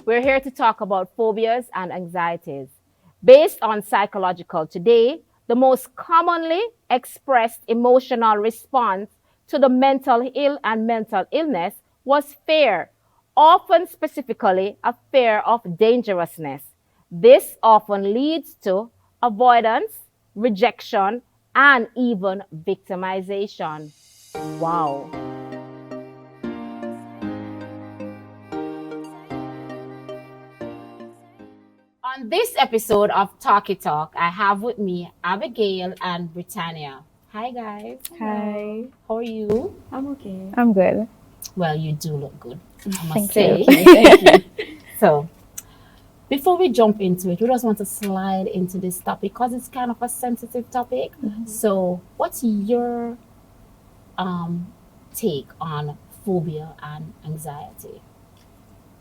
We're here to talk about phobias and anxieties. Based on psychological today, the most commonly expressed emotional response to the mental ill and mental illness was fear, often specifically a fear of dangerousness. This often leads to avoidance, rejection, and even victimization. Wow. On this episode of Talkie Talk, I have with me Abigail and Britannia. Hi, guys. Hi. How are you? I'm okay. I'm good. Well, you do look good, I must Thank say. you. Thank you. So, before we jump into it, we just want to slide into this topic because it's kind of a sensitive topic. So, what's your take on phobia and anxiety?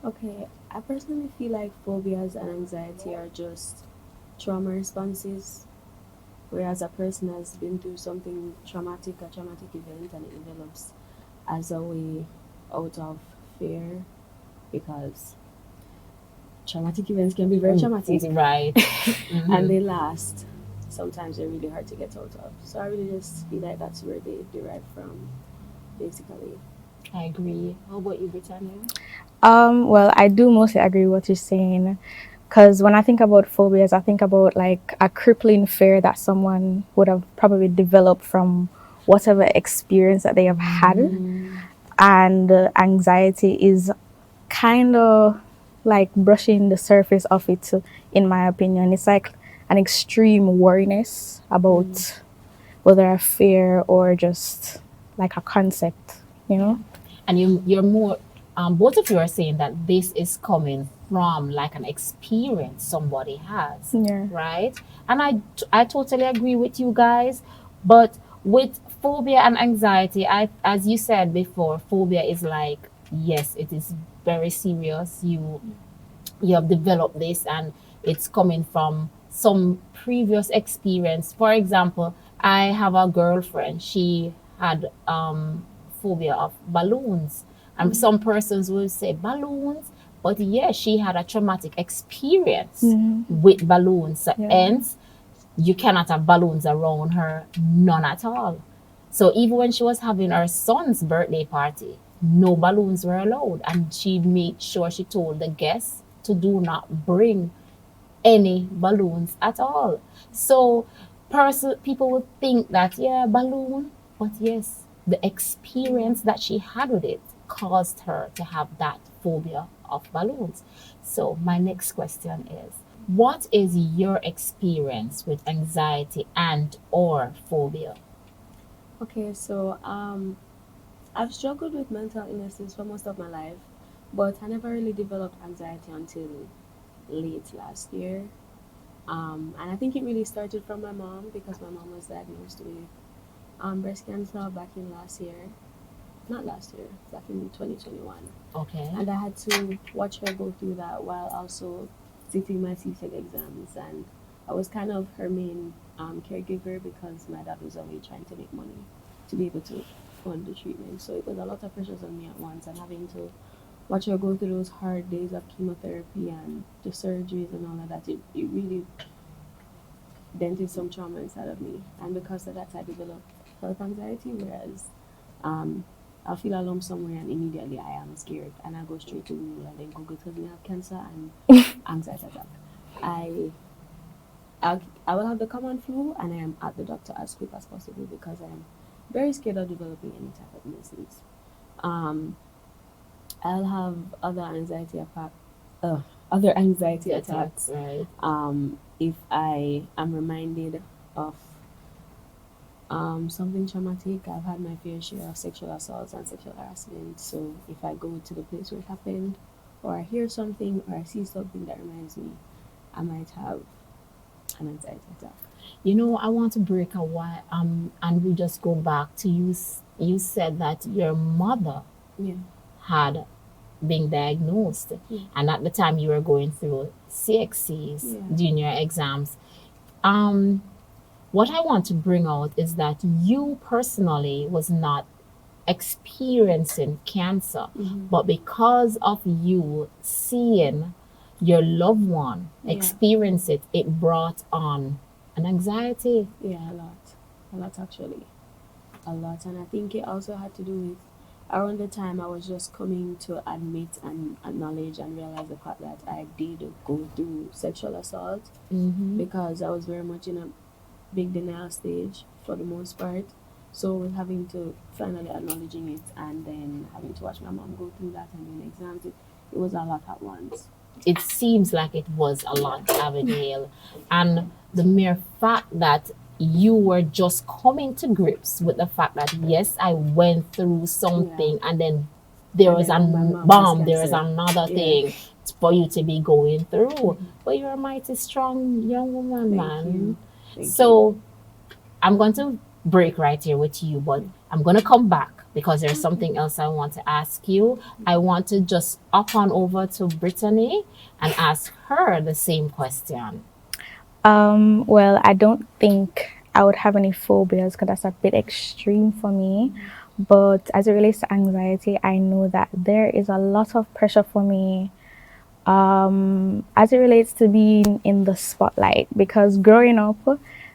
Okay, I personally feel like phobias and anxiety are just trauma responses, whereas a person has been through something traumatic, a traumatic event, and it develops as a way out of fear because traumatic events can be very traumatic Right. and they last. Sometimes they're really hard to get out of. So I really just feel like that's where they derive from, basically. I agree. How about you, Britannia? Well, I do mostly agree with what you're saying, because when I think about phobias, I think about like a crippling fear that someone would have probably developed from whatever experience that they have had, and anxiety is kind of like brushing the surface of it. In my opinion, it's like an extreme worriness about whether a fear or just like a concept, you know. And you're more both of you are saying that this is coming from like an experience somebody has, Yeah. right? And I totally agree with you guys, but with phobia and anxiety, I as you said before, phobia is like, yes, it is very serious. You have developed this and it's coming from some previous experience. For example, I have a girlfriend, she had phobia of balloons, and some persons will say balloons, but yeah, she had a traumatic experience with balloons. So hence you cannot have balloons around her, none at all. So even when she was having her son's birthday party, no balloons were allowed, and she made sure she told the guests to do not bring any balloons at all. So people would think that, yeah, balloon, but yes, the experience that she had with it caused her to have that phobia of balloons. So my next question is, what is your experience with anxiety and or phobia? Okay, so I've struggled with mental illnesses for most of my life, but I never really developed anxiety until late last year. And I think it really started from my mom because my mom was diagnosed with breast cancer back in last year. Not last year, back in 2021. Okay. And I had to watch her go through that while also sitting my CSEC exams. And I was kind of her main caregiver because my dad was always trying to make money to be able to fund the treatment. So it was a lot of pressures on me at once, and having to watch her go through those hard days of chemotherapy and the surgeries and all of that, it really dented some trauma inside of me. And because of that, I developed health anxiety, whereas I'll feel a lump somewhere and immediately I am scared and I go straight to Google and then Google tells me I have cancer and anxiety attack. I will have the common flu and I am at the doctor as quick as possible because I am very scared of developing any type of illnesses. I'll have other anxiety attacks. Right. If I am reminded of something traumatic. I've had my fair share of sexual assaults and sexual harassment. So if I go to the place where it happened, or I hear something, or I see something that reminds me, I might have an anxiety attack. You know, I want to break a while, and we just go back to you. You said that your mother had been diagnosed, and at the time you were going through CXCs, junior exams. What I want to bring out is that you personally was not experiencing cancer, but because of you seeing your loved one Yeah. experience it, it brought on an anxiety. Yeah, a lot actually, a lot. And I think it also had to do with around the time I was just coming to admit and acknowledge and realize the fact that I did go through sexual assault, Mm-hmm. because I was very much in a big denial stage for the most part. So with having to finally acknowledging it and then having to watch my mom go through that and doing exams, it was a lot at once. It seems like it was a lot, Yeah. Abigail. And the mere fact that you were just coming to grips with the fact that, yes, I went through something, and then there And was a then my mom was bomb, there is cancer. another Yeah. thing for you to be going through. But you're a mighty strong young woman, Thank man. you. Thank you. So I'm going to break right here with you, but I'm going to come back because there's something else I want to ask you. I want to just up on over to Brittany and ask her the same question. Well, I don't think I would have any phobias because that's a bit extreme for me. But as it relates to anxiety, I know that there is a lot of pressure for me as it relates to being in the spotlight. Because growing up,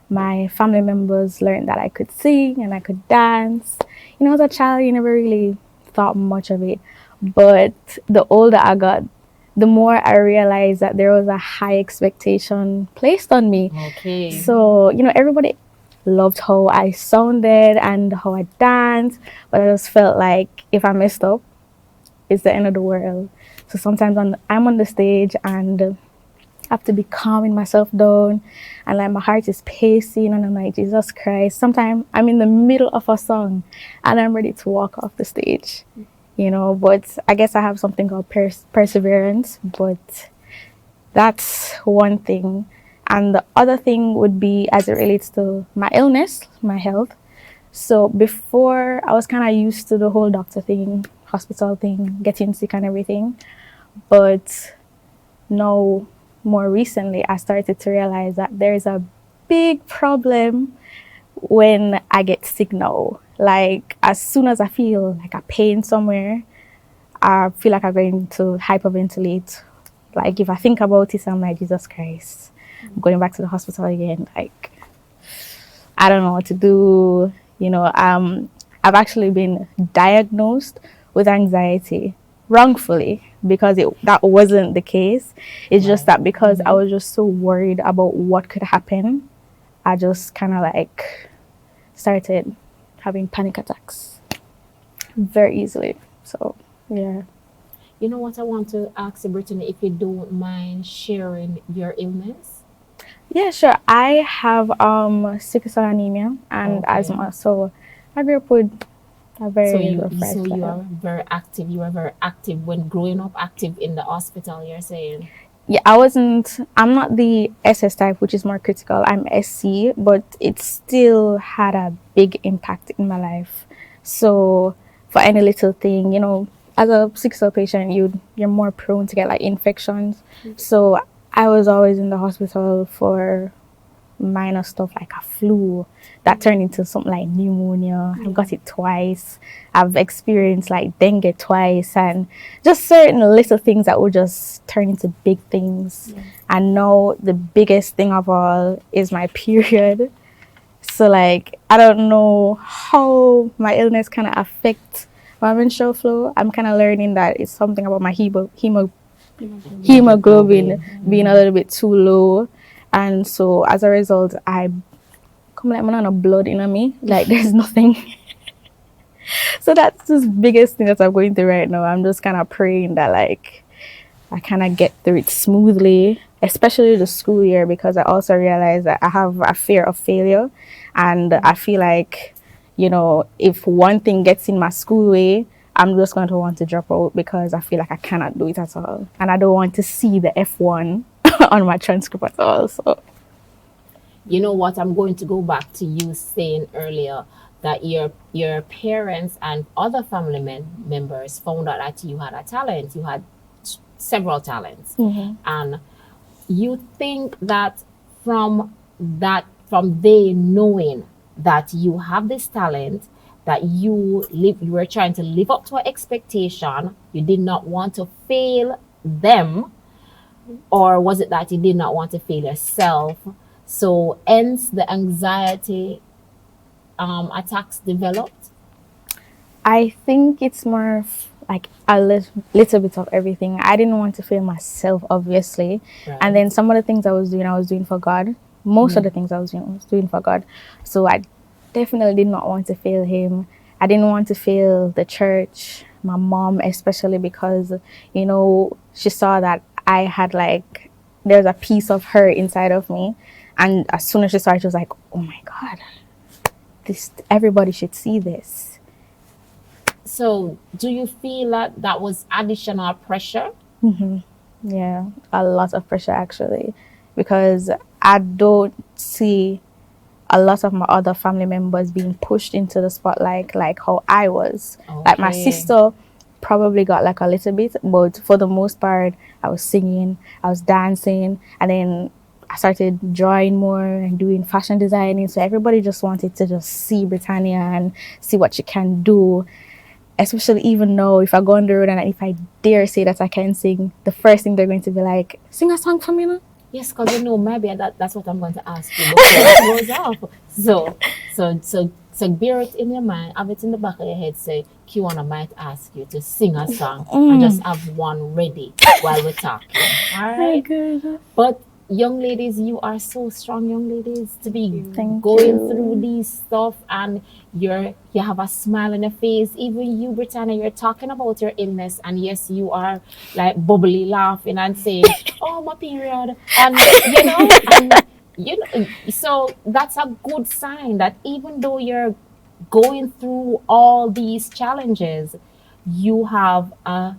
my family members learned that I could sing and I could dance. You know, as a child, you never really thought much of it. But the older I got, the more I realized that there was a high expectation placed on me. Okay. So, you know, everybody loved how I sounded and how I danced, but I just felt like if I messed up, it's the end of the world. So sometimes I'm on the stage and I have to be calming myself down, and like my heart is pacing and I'm like, Jesus Christ. Sometimes I'm in the middle of a song and I'm ready to walk off the stage, you know. But I guess I have something called perseverance, but that's one thing. And the other thing would be as it relates to my illness, my health. So before, I was kind of used to the whole doctor thing, hospital thing, getting sick and everything. But now, more recently, I started to realize that there's a big problem when I get sick now. Like, as soon as I feel like a pain somewhere, I feel like I'm going to hyperventilate. Like, if I think about it, I'm like, Jesus Christ, I'm going back to the hospital again. Like, I don't know what to do. You know, I've actually been diagnosed with anxiety wrongfully because that wasn't the case. It's just that because I was just so worried about what could happen, I just kind of like started having panic attacks very easily. So, yeah. You know what I want to ask you, Brittany, if you don't mind sharing your illness? Yeah, sure. I have sickle cell anemia and Okay. asthma. So I grew up with a very rough So you lifestyle. are very active. You were very active when growing up, active in the hospital, you're saying? Yeah, I'm not the SS type, which is more critical. I'm SC, but it still had a big impact in my life. So for any little thing, you know, as a sickle cell patient, you're more prone to get like infections. So I was always in the hospital for minor stuff like a flu that turned into something like pneumonia. I've got it twice. I've experienced like dengue twice, and just certain little things that would just turn into big things. And now the biggest thing of all is my period. So like I don't know how my illness kind of affects my menstrual flow. I'm kind of learning that it's something about my hemoglobin being a little bit too low. And so as a result, I come like man on blood in me. Like there's nothing. So that's the biggest thing that I'm going through right now. I'm just kind of praying that like I kind of get through it smoothly, especially the school year, because I also realize that I have a fear of failure. And I feel like, you know, if one thing gets in my school way, I'm just going to want to drop out because I feel like I cannot do it at all. And I don't want to see the F1 on my transcript at all. So, You know what? I'm going to go back to you saying earlier that your parents and other family members found out that you had a talent. You had several talents, and you think that from they knowing that you have this talent, that you were trying to live up to an expectation, you did not want to fail them, or was it that you did not want to fail yourself? So hence the anxiety attacks developed. I think it's more of like a little bit of everything. I didn't want to fail myself, obviously. And Right. then some of the things I was doing for God. Most of the things I was doing for God. So I definitely did not want to fail Him. I didn't want to fail the church, my mom, especially because, she saw that I had like, there's a piece of her inside of me. And as soon as she saw it, she was like, oh my God, everybody should see this. So do you feel that that was additional pressure? Yeah, a lot of pressure actually, because I don't see a lot of my other family members being pushed into the spotlight like how I was. Like my Okay. sister probably got like a little bit, but for the most part, I was singing, I was dancing, and then I started drawing more and doing fashion designing. So everybody just wanted to just see Britannia and see what she can do, especially even now if I go on the road and if I dare say that I can sing, the first thing they're going to be like, sing a song for me now. Yes, because maybe that's what I'm going to ask you before it goes off. So bear it in your mind, have it in the back of your head. Say, Kiwana might ask you to sing a song, and just have one ready while we're talking. All Oh, right. good. But young ladies, you are so strong, young ladies, to be Thank going through you. these stuff, and you have a smile on your face. Even you, Britannia, you're talking about your illness, and yes, you are like bubbly laughing and saying, "Oh, my period," so that's a good sign that even though you're going through all these challenges, you have a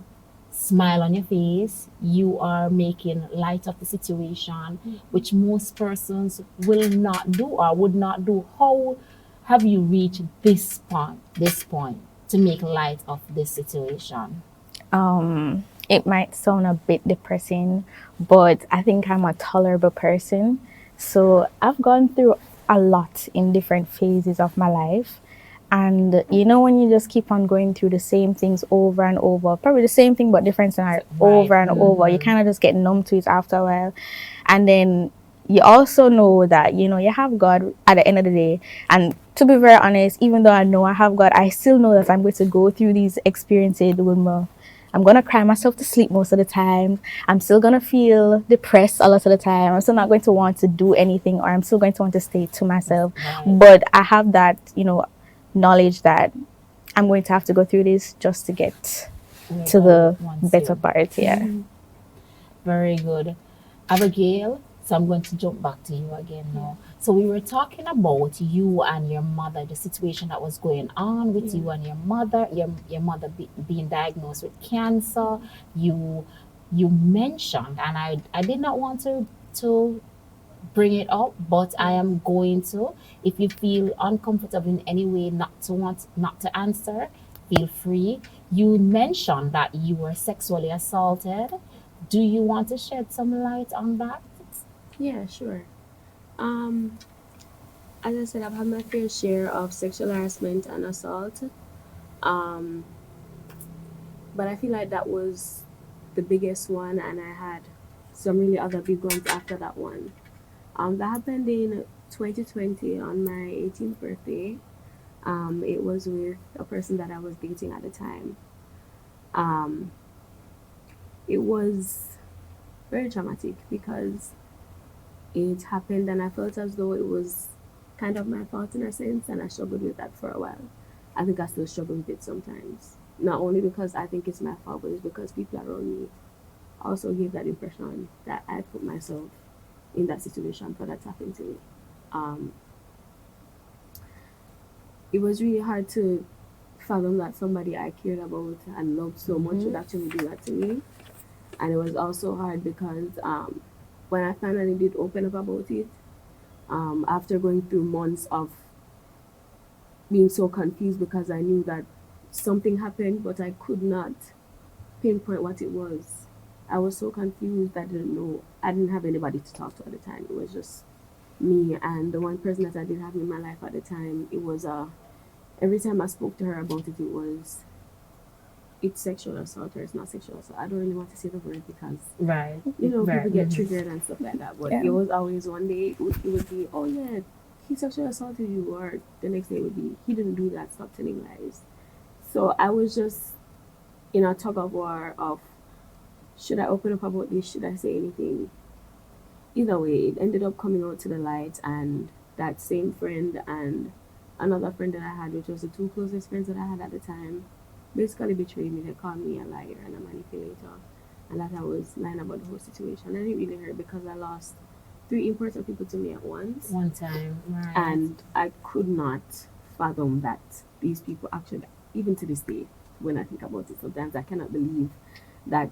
smile on your face. You are making light of the situation, which most persons will not do or would not do. How have you reached this point to make light of this situation? It might sound a bit depressing, but I think I'm a tolerable person. So I've gone through a lot in different phases of my life. And when you just keep on going through the same things over and over, probably the same thing but different scenario Right. over and over, you kind of just get numb to it after a while. And then you also know that, you have God at the end of the day. And to be very honest, even though I know I have God, I still know that I'm going to go through these experiences with me. I'm going to cry myself to sleep most of the time. I'm still going to feel depressed a lot of the time. I'm still not going to want to do anything, or I'm still going to want to stay to myself. Right. But I have that, knowledge that I'm going to have to go through this just to get Where to God the wants better you. part. Yeah. Very good. Abigail, so I'm going to jump back to you again now. So we were talking about you and your mother, the situation that was going on with you and your mother, your mother being diagnosed with cancer. You you mentioned, and I did not want to bring it up, but I am going to. If you feel uncomfortable in any way not to answer, feel free. You mentioned that you were sexually assaulted. Do you want to shed some light on that? Yeah, sure. Um, as I said, I've had my fair share of sexual harassment and assault. Um, but I feel like that was the biggest one, and I had some really other big ones after that one. That happened in 2020 on my 18th birthday. It was with a person that I was dating at the time. Um, it was very traumatic because it happened and I felt as though it was kind of my fault in a sense, and I struggled with that for a while. I think I still struggle with it sometimes. Not only because I think it's my fault, but it's because people around me also gave that impression that I put myself in that situation for that to happen to me. Um, it was really hard to fathom that somebody I cared about and loved so much would actually do that to me. And it was also hard because when I finally did open up about it, after going through months of being so confused because I knew that something happened, but I could not pinpoint what it was. I was so confused, I didn't know. I didn't have anybody to talk to at the time. It was just me and the one person that I did have in my life at the time. It was every time I spoke to her about it, it's sexual assault or it's not sexual assault. I don't really want to say the word because Right. people get Mhm. triggered and stuff like that. But Yeah. it was always one day it would be, oh yeah, he sexually assaulted you, or the next day it would be, he didn't do that. Stop telling lies. So I was just in a tug of war of, should I open up about this? Should I say anything? Either way, it ended up coming out to the light, and that same friend and another friend that I had, which was the two closest friends that I had at the time, basically betrayed me. They called me a liar and a manipulator, and that I was lying about the whole situation. And it really hurt because I lost three important people to me at once, One time, right? and I could not fathom that these people actually, even to this day, when I think about it, sometimes I cannot believe that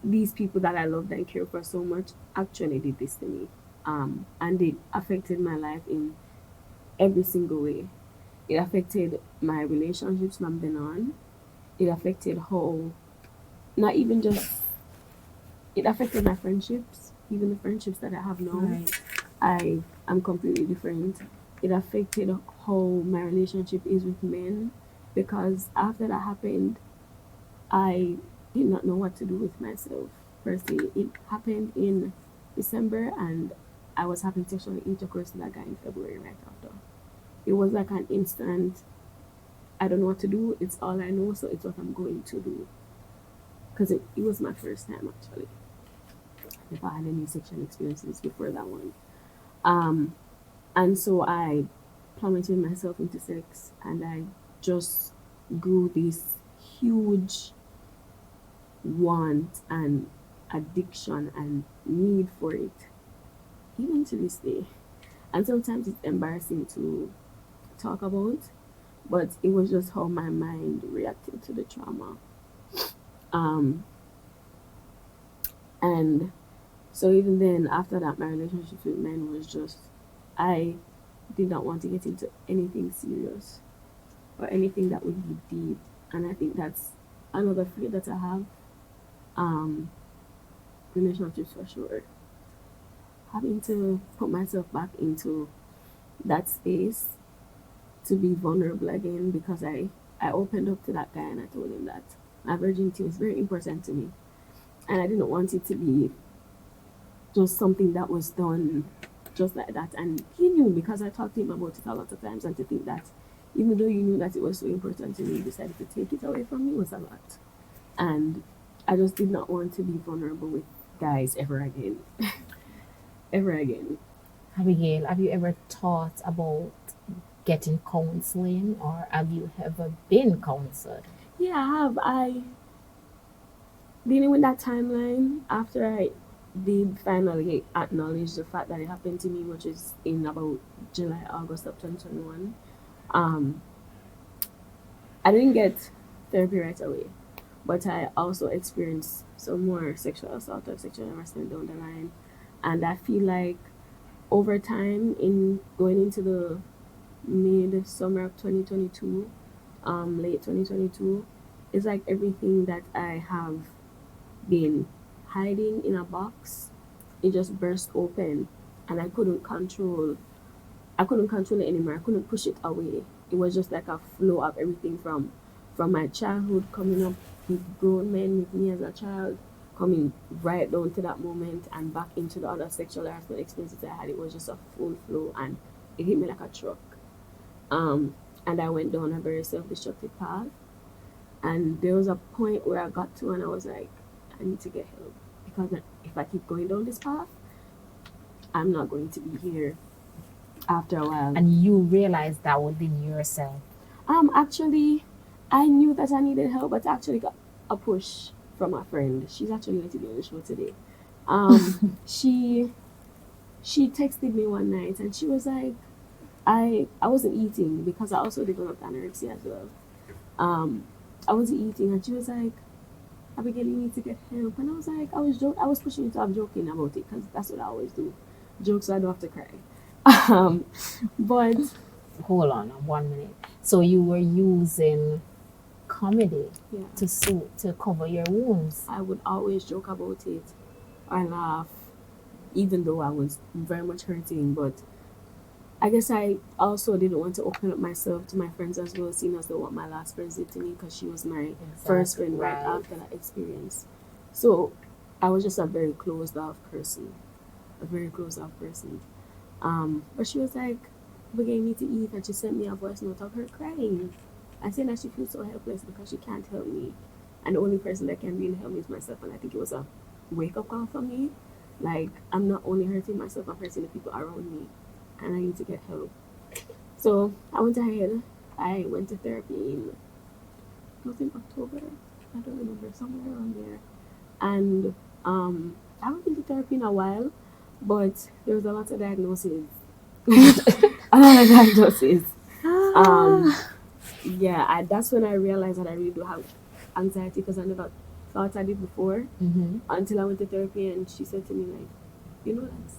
these people that I loved and cared for so much actually did this to me. And it affected my life in every single way. It affected my relationships from then on. It affected how, not even just, it affected my friendships, even the friendships that I have now. Right. I am completely different. It affected how my relationship is with men, because after that happened, I did not know what to do with myself per se. It happened in December, and I was having sexual intercourse with that guy in February right after. It was like an instant, I don't know what to do. It's all I know, so it's what I'm going to do. Because it was my first time actually. I never had any sexual experiences before that one. Um, and so I plummeted myself into sex, and I just grew this huge want and addiction and need for it, even to this day. And sometimes it's embarrassing to talk about, but it was just how my mind reacted to the trauma. Um, and so even then, after that, my relationship with men was just, I did not want to get into anything serious or anything that would be deep. And I think that's another fear that I have. Um, Relationships for sure. Having to put myself back into that space to be vulnerable again, because I opened up to that guy and I told him that my virginity was very important to me, and I didn't want it to be just something that was done just like that. And he knew, because I talked to him about it a lot of times, and to think that even though you knew that it was so important to me, you decided to take it away from me was a lot. And I just did not want to be vulnerable with guys ever again. Ever again. Abigail, have you ever thought about getting counseling, or have you ever been counseled? Yeah, I have. I dealing with that timeline after I did finally acknowledge the fact that it happened to me, which is in about July, August of 2021. Um, I didn't get therapy right away, but I also experienced some more sexual assault or sexual harassment down the line. And I feel like over time, in going into the mid summer of 2022, late 2022, it's like everything that I have been hiding in a box, it just burst open, and I couldn't control it anymore. I couldn't push it away. It was just like a flow of everything from my childhood, coming up with grown men with me as a child, coming right down to that moment and back into the other sexual harassment experiences I had. It was just a full flow, and it hit me like a truck. And I went down a very self-destructive path. And there was a point where I got to, and I was like, I need to get help, because if I keep going down this path, I'm not going to be here after a while. And you realized that within yourself. Actually, I knew that I needed help, but I actually got a push from a friend. She's actually going to be on the show today. She texted me one night, and she was like, I wasn't eating because I also developed anorexia as well. I wasn't eating, and she was like, Abigail, you need to get help. And I was like, I was pushing it off, joking about it, because that's what I always do, joke so I don't have to cry. But Hold on 1 minute. So you were using comedy yeah, to cover your wounds. I would always joke about it. I laugh, even though I was very much hurting. But I guess I also didn't want to open up myself to my friends as well, seeing as though what my last friend did to me, because she was my first friend right after that experience. So I was just a very closed off person, a very closed off person. But she was like, "We gave me to eat," and she sent me a voice note of her crying and saying that she feels so helpless because she can't help me, and the only person that can really help me is myself. And I think it was a wake up call for me. Like, I'm not only hurting myself, I'm hurting the people around me, and I need to get help. So I went ahead. I went to therapy in, it was in October. I don't remember, somewhere around there. And I haven't been to therapy in a while, but there was a lot of diagnoses. A lot of diagnoses. Um, yeah, that's when I realized that I really do have anxiety, because I never thought I did before Mm-hmm. until I went to therapy, and she said to me like, you know, that's